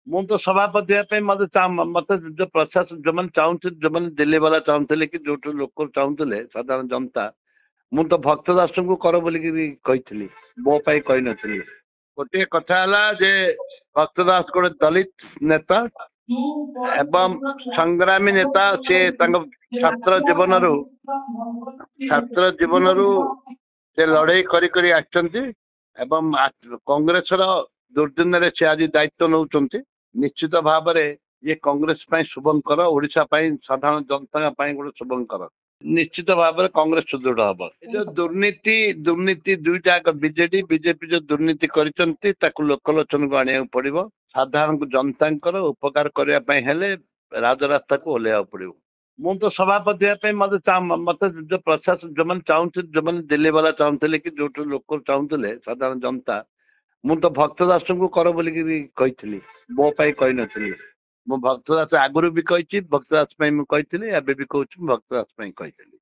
ମୁଁ ତ ସଭାପତି ହେବା ପାଇଁ ମତେ ଯୋଉ ପ୍ରଶାସନ ଯୋଉମାନେ ଚାହୁଁଥିଲେ, ଯୋଉମାନେ ଦିଲ୍ଲୀ ବାଲା ଚାହୁଁଥିଲେ କି ଯୋଉଠୁ ଲୋକ ଚାହୁଁଥିଲେ ସାଧାରଣ ଜନତା, ମୁଁ ତ ଭକ୍ତ ଦାସଙ୍କୁ କର ବୋଲିକି କହିଥିଲି, ମୋ ପାଇଁ କହିନଥିଲି। ଗୋଟିଏ କଥା ହେଲା ଯେ ଭକ୍ତ ଦାସ ଗୋଟେ ଦଳିତ ନେତା ଏବଂ ସଂଗ୍ରାମୀ ନେତା। ସେ ତାଙ୍କ ଛାତ୍ର ଜୀବନରୁ ସେ ଲଢେଇ କରି କରି ଆସିଛନ୍ତି ଏବଂ କଂଗ୍ରେସର ଦୁର୍ଦିନରେ ସେ ଆଜି ଦାୟିତ୍ୱ ନେଉଛନ୍ତି। ନିଶ୍ଚିତ ଭାବରେ ଇଏ କଂଗ୍ରେସ ପାଇଁ ଶୁଭଙ୍କର, ଓଡିଶା ପାଇଁ ସାଧାରଣ ଜନତାଙ୍କ ପାଇଁ ଗୋଟେ ଶୁଭଙ୍କର। ନିଶ୍ଚିତ ଭାବରେ କଂଗ୍ରେସ ସୁଦୃଢ ହବ। ଏ ଯୋଉ ଦୁର୍ନୀତି ଦୁଇଟା ବିଜେଡି ବିଜେପି ଯୋଉ ଦୁର୍ନୀତି କରିଛନ୍ତି ତାକୁ ଲୋକଲୋଚନକୁ ଆଣିବାକୁ ପଡିବ। ସାଧାରଣ ଜନତାଙ୍କର ଉପକାର କରିବା ପାଇଁ ହେଲେ ରାଜରାସ୍ତାକୁ ଓହ୍ଲେଇବାକୁ ପଡିବ। ମୁଁ ତ ସଭାପତି ହେବା ପାଇଁ ମତେ ଯୋଉ ପ୍ରଶାସନ ଯୋଉମାନେ ଚାହୁଁଥିଲେ, ଯୋଉମାନେ ଦିଲ୍ଲୀ ବାଲା ଚାହୁଁଥିଲେ କି ଯୋଉଠୁ ଲୋକ ଚାହୁଁଥିଲେ ସାଧାରଣ ଜନତା, ମୁଁ ତ ଭକ୍ତ ଦାସଙ୍କୁ କର ବୋଲିକି କହିଥିଲି, ମୋ ପାଇଁ କହିନଥିଲି। ମୁଁ ଭକ୍ତ ଦାସ ଆଗରୁ ବି କହିଛି, ଭକ୍ତ ଦାସ ପାଇଁ ମୁଁ କହିଥିଲି, ଏବେ ବି କହୁଛି, ମୁଁ ଭକ୍ତ ଦାସ ପାଇଁ କହିଥିଲି।